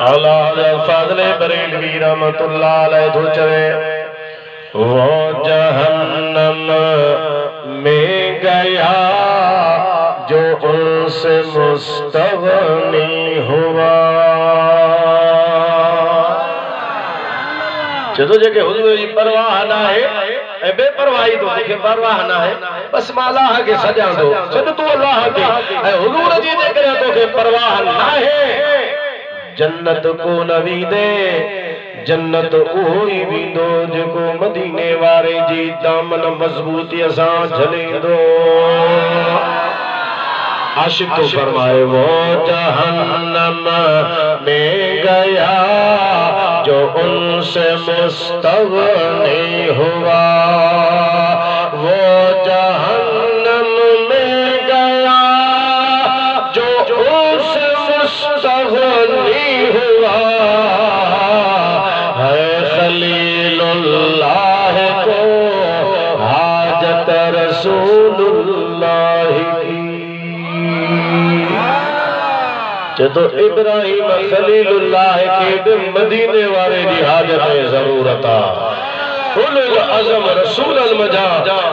اعلیٰ حضرت فاضل بریلوی رحمت اللہ علیہ تو چوے وہ جہنم میں گیا جو ان سے مستغنی ہوا جدو جے کہ حضور جی پرواہ نہ ہے اے بے پرواہی تو دیکھے پرواہ نہ ہے بس مالا کے سجا دو سد تو اللہ کے اے حضور جی دے کرے تو کہ پرواہ نہ ہے جنت کو نوی دے جنت اوہی بھی دو جکو مدینے وارے جی دامن مضبوطی اساں جھلیں دو عاشق تو فرمائے وہ جہنم میں گیا جو ان سے مستغنی ہوا وہ جہنم میں گیا جو ان سے مستغنی ہوا ہے خلیل اللہ کو حاجت رسول اللہ کی جدو ابراہیم خلیل اللہ کے مدینے والے دی حاجت ضرورتا اولو العظم رسول المجا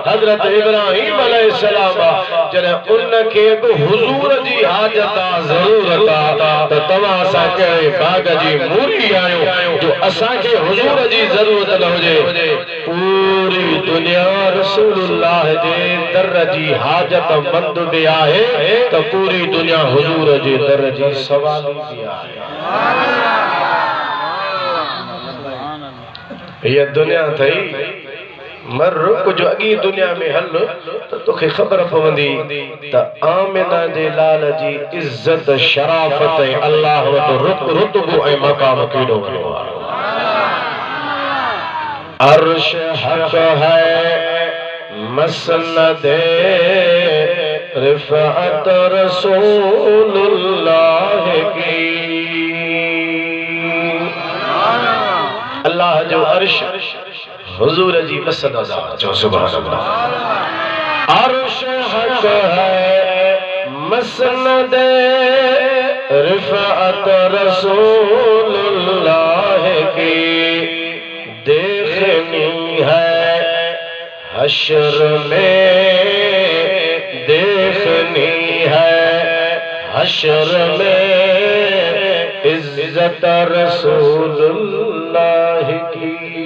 حضرت ابراہیم علیہ السلام جنہیں ان کے حضور جی حاجتا ضرورتا تو تماسا کہے باغ جی موری آئیو جو اسا کے حضور جی ضرورت نہ ہو جے پوری دنیا رسول اللہ جے در جی حاجت مند بھی آئے تو پوری دنیا حضور جی در جی سوال بھی آئے یہ دنیا تھئی مر رکو جو اگی دنیا میں حل تو خبر پوندی تا آمنہ دے لال جی عزت شرافت اللہ و رتبو اے مقام کیڑو کرو عرش حق ہے مسند رفعت رسول اللہ کی اللہ جو عرش حضور جی مسند جو سبحان اللہ عرش حق ہے مسند رفعت رسول اللہ کی دیکھنی ہے حشر میں دیکھنی ہے حشر میں عزت رسول اللہ کی